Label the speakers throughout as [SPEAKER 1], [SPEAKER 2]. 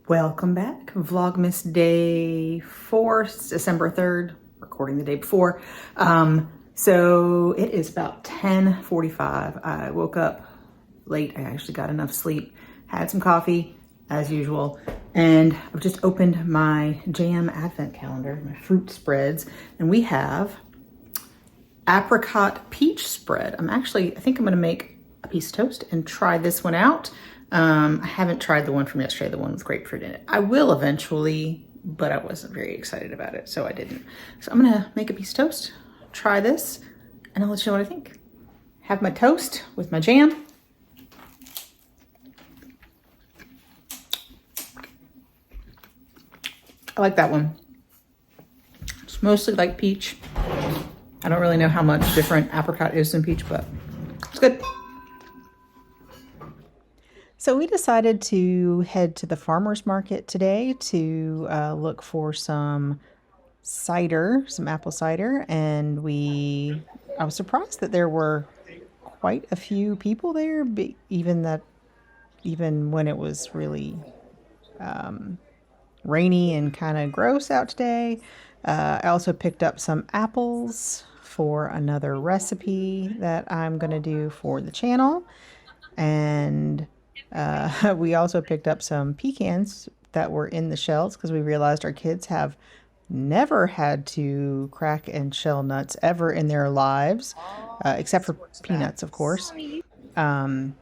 [SPEAKER 1] Welcome back. Vlogmas day 4, December 3rd, recording the day before. So it is about 10:45. I woke up late. I actually got enough sleep, had some coffee as usual, and I've just opened my jam advent calendar, my fruit spreads, and we have apricot peach spread. I think I'm gonna make a piece of toast and try this one out. I haven't tried the one from yesterday, the one with grapefruit in it. I will eventually, but I wasn't very excited about it, so I didn't. So I'm gonna make a piece of toast, try this, and I'll let you know what I think. Have my toast with my jam. I like that one. It's mostly like peach. I don't really know how much different apricot is than peach, but it's good. So we decided to head to the farmer's market today to look for some cider, some apple cider, and I was surprised that there were quite a few people there, even when it was really rainy and kind of gross out today. I also picked up some apples for another recipe that I'm going to do for the channel, and we also picked up some pecans that were in the shells because we realized our kids have never had to crack and shell nuts ever in their lives, except for peanuts, of course. And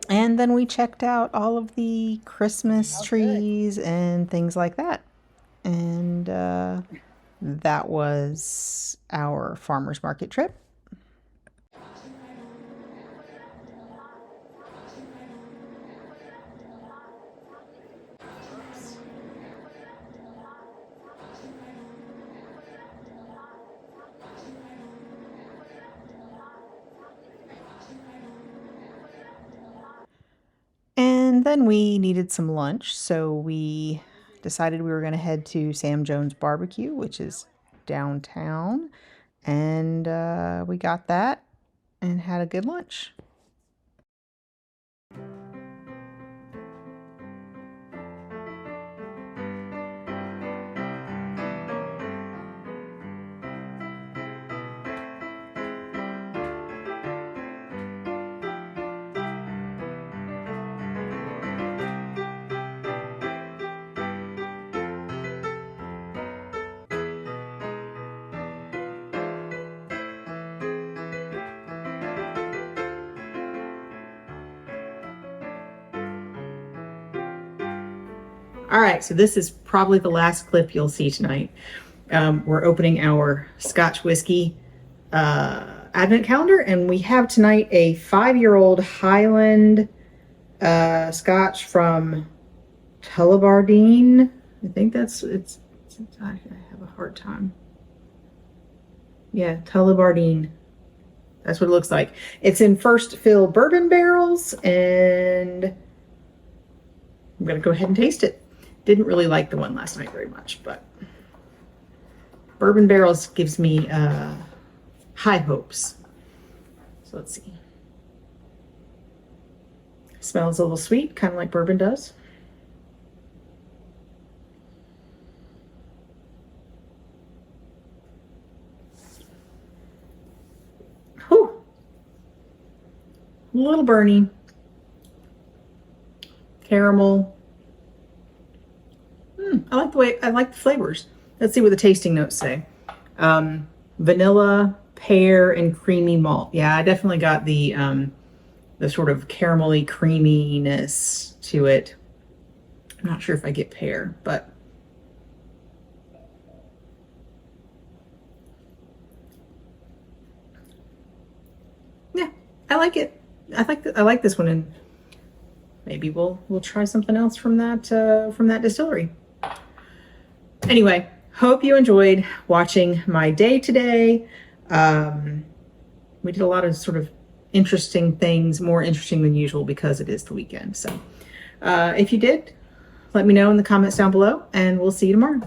[SPEAKER 1] then we checked out all of the Christmas trees and things like that. And that was our farmer's market trip. And then we needed some lunch, so we decided we were going to head to Sam Jones Barbecue, which is downtown, and we got that and had a good lunch. All right, so this is probably the last clip you'll see tonight. We're opening our Scotch whiskey advent calendar, and we have tonight a 5-year-old Highland Scotch from Tullibardine. I think I have a hard time. Yeah, Tullibardine. That's what it looks like. It's in first fill bourbon barrels, and I'm gonna go ahead and taste it. Didn't really like the one last night very much, but bourbon barrels gives me high hopes. So let's see. Smells a little sweet, kind of like bourbon does. Whew. A little burny. Caramel. I like the flavors. Let's see what the tasting notes say. Vanilla, pear, and creamy malt. Yeah, I definitely got the sort of caramelly creaminess to it. I'm not sure if I get pear, but yeah, I like it. I like this one, and maybe we'll try something else from that distillery. Anyway, hope you enjoyed watching my day today. We did a lot of sort of interesting things, more interesting than usual because it is the weekend. So if you did, let me know in the comments down below, and we'll see you tomorrow.